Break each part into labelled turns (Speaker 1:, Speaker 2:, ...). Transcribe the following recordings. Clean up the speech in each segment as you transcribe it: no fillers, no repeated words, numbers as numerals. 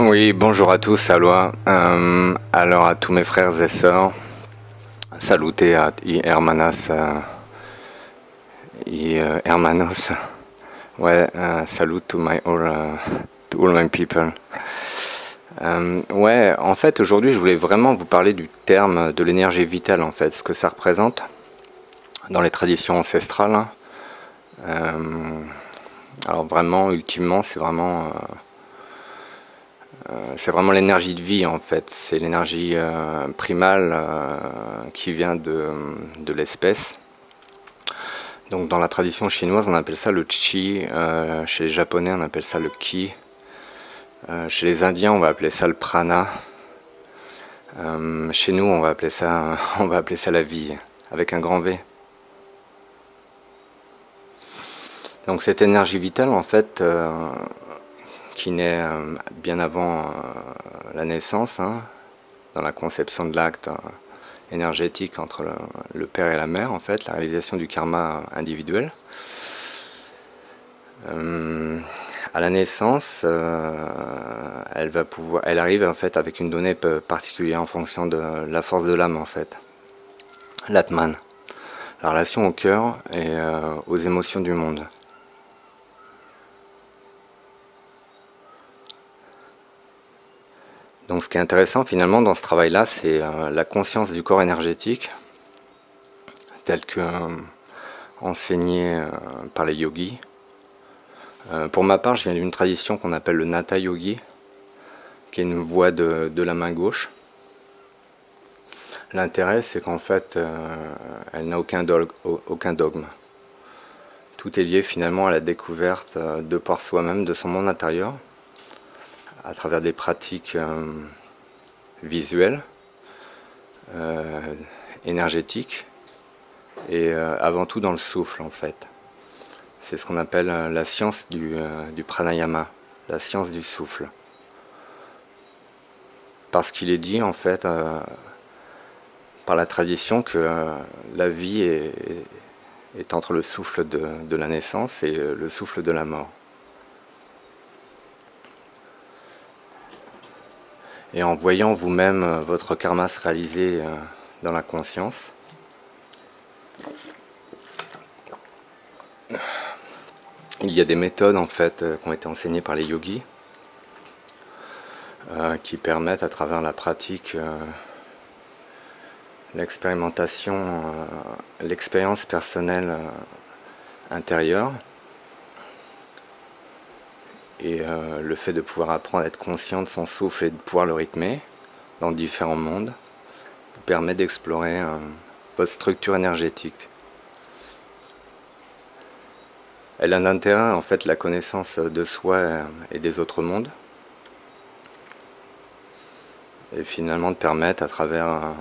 Speaker 1: Oui, bonjour à tous, aloha. Alors à tous mes frères et sœurs, salute a y hermanas hermanos. Ouais, salut to all my people. Ouais, en fait, aujourd'hui, je voulais vraiment vous parler du terme de l'énergie vitale, en fait, ce que ça représente dans les traditions ancestrales, hein. Alors vraiment, ultimement, c'est vraiment l'énergie de vie en fait. C'est l'énergie primale qui vient de l'espèce. Donc dans la tradition chinoise, on appelle ça le qi. Chez les Japonais, on appelle ça le ki. Chez les Indiens, on va appeler ça le prana. Chez nous, on va appeler ça la vie, avec un grand V. Donc cette énergie vitale, en fait, qui naît bien avant la naissance, hein, dans la conception de l'acte énergétique entre le père et la mère, en fait, la réalisation du karma individuel. À la naissance, elle arrive en fait avec une donnée particulière en fonction de la force de l'âme, en fait, l'atman, la relation au cœur et aux émotions du monde. Donc ce qui est intéressant finalement dans ce travail-là, c'est la conscience du corps énergétique, tel que enseigné par les yogis. Pour ma part, je viens d'une tradition qu'on appelle le Natha Yogi, qui est une voie de la main gauche. L'intérêt, c'est qu'en fait, elle n'a aucun dogme. Tout est lié finalement à la découverte de par soi-même de son monde intérieur, à travers des pratiques visuelles, énergétiques, et avant tout dans le souffle en fait. C'est ce qu'on appelle la science du pranayama, la science du souffle. Parce qu'il est dit en fait par la tradition que la vie est entre le souffle de la naissance et le souffle de la mort. Et en voyant vous-même votre karma se réaliser dans la conscience, il y a des méthodes en fait qui ont été enseignées par les yogis qui permettent à travers la pratique, l'expérimentation, l'expérience personnelle intérieure et le fait de pouvoir apprendre à être conscient de son souffle et de pouvoir le rythmer dans différents mondes vous permet d'explorer votre structure énergétique. Elle a un intérêt en fait la connaissance de soi et des autres mondes et finalement de permettre à travers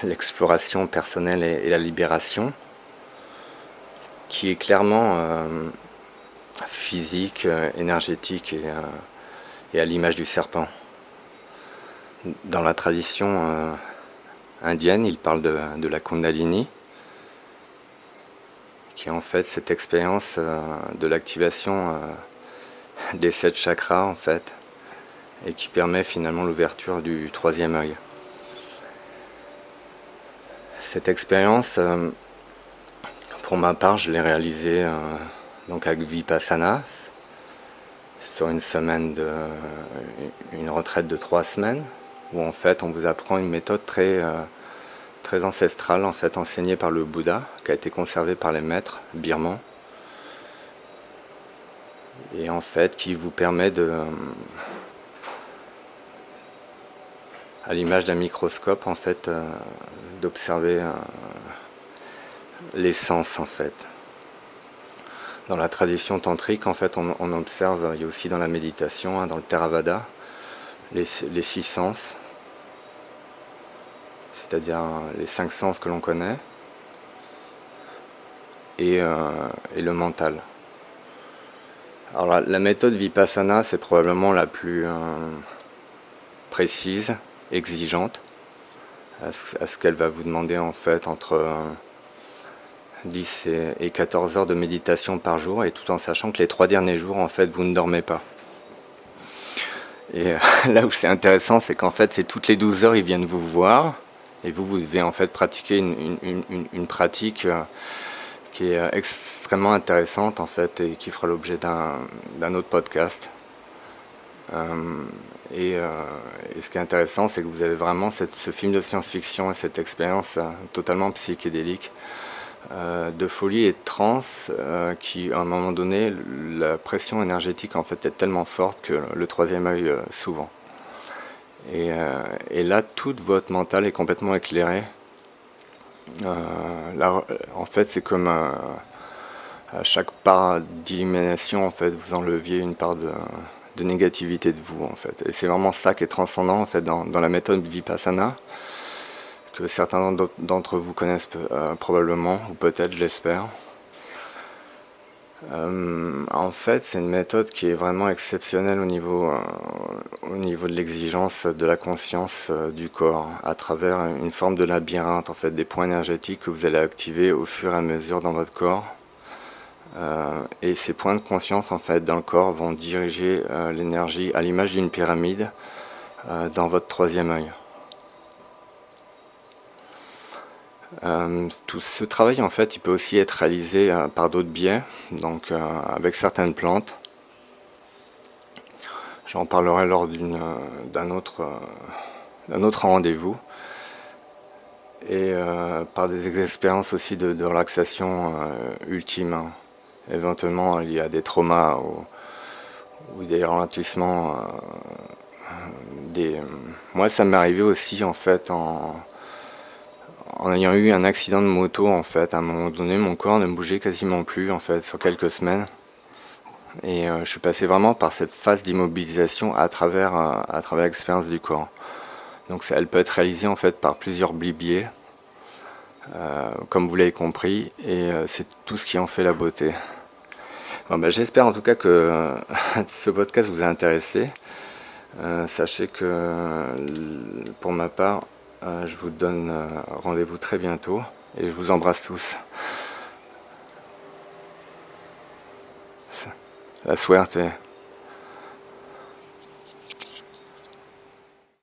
Speaker 1: l'exploration personnelle et la libération qui est clairement physique, énergétique et à l'image du serpent. Dans la tradition indienne, il parle de la Kundalini, qui est en fait cette expérience de l'activation des 7 chakras en fait, et qui permet finalement l'ouverture du 3e œil. Cette expérience, pour ma part, je l'ai réalisée donc avec Vipassana, sur une retraite de 3 semaines, où en fait on vous apprend une méthode très ancestrale, en fait enseignée par le Bouddha, qui a été conservée par les maîtres birmans, et en fait qui vous permet à l'image d'un microscope en fait d'observer les sens en fait. Dans la tradition tantrique en fait on observe, il y a aussi dans la méditation, hein, dans le Theravada, les 6 sens, c'est-à-dire les 5 sens que l'on connaît, et le mental. Alors la méthode Vipassana, c'est probablement la plus précise, exigeante, à ce qu'elle va vous demander en fait entre 10 et 14 heures de méditation par jour, et tout en sachant que les 3 derniers jours en fait vous ne dormez pas. Et là où c'est intéressant, c'est qu'en fait, c'est toutes les 12 heures, ils viennent vous voir. Et vous devez en fait pratiquer une pratique qui est extrêmement intéressante en fait et qui fera l'objet d'un autre podcast. Euh, et ce qui est intéressant, c'est que vous avez vraiment ce film de science-fiction et cette expérience totalement psychédélique de folie et de transe qui, à un moment donné, la pression énergétique en fait est tellement forte que le troisième œil s'ouvre. Et là, toute votre mental est complètement éclairé. Là, en fait, c'est comme à chaque part d'illumination, en fait, vous enleviez une part de négativité de vous, en fait. Et c'est vraiment ça qui est transcendant, en fait, dans la méthode Vipassana, que certains d'entre vous connaissent probablement, ou peut-être, je l'espère. En fait, c'est une méthode qui est vraiment exceptionnelle au niveau de l'exigence de la conscience du corps, à travers une forme de labyrinthe, en fait, des points énergétiques que vous allez activer au fur et à mesure dans votre corps. Et ces points de conscience, en fait, dans le corps vont diriger l'énergie à l'image d'une pyramide dans votre troisième œil. Tout ce travail, en fait, il peut aussi être réalisé par d'autres biais, donc avec certaines plantes. J'en parlerai lors d'un autre rendez-vous. Et par des expériences aussi de relaxation ultime, hein. Éventuellement, il y a des traumas ou des ralentissements. Moi, ça m'est arrivé aussi, en fait, en ayant eu un accident de moto, en fait. À un moment donné, mon corps ne bougeait quasiment plus, en fait, sur quelques semaines. Et je suis passé vraiment par cette phase d'immobilisation à travers l'expérience du corps. Donc elle peut être réalisée en fait par plusieurs biais, comme vous l'avez compris, et c'est tout ce qui en fait la beauté. Bon, bah, j'espère en tout cas que ce podcast vous a intéressé. Sachez que pour ma part, je vous donne rendez-vous très bientôt et je vous embrasse tous. La suerte.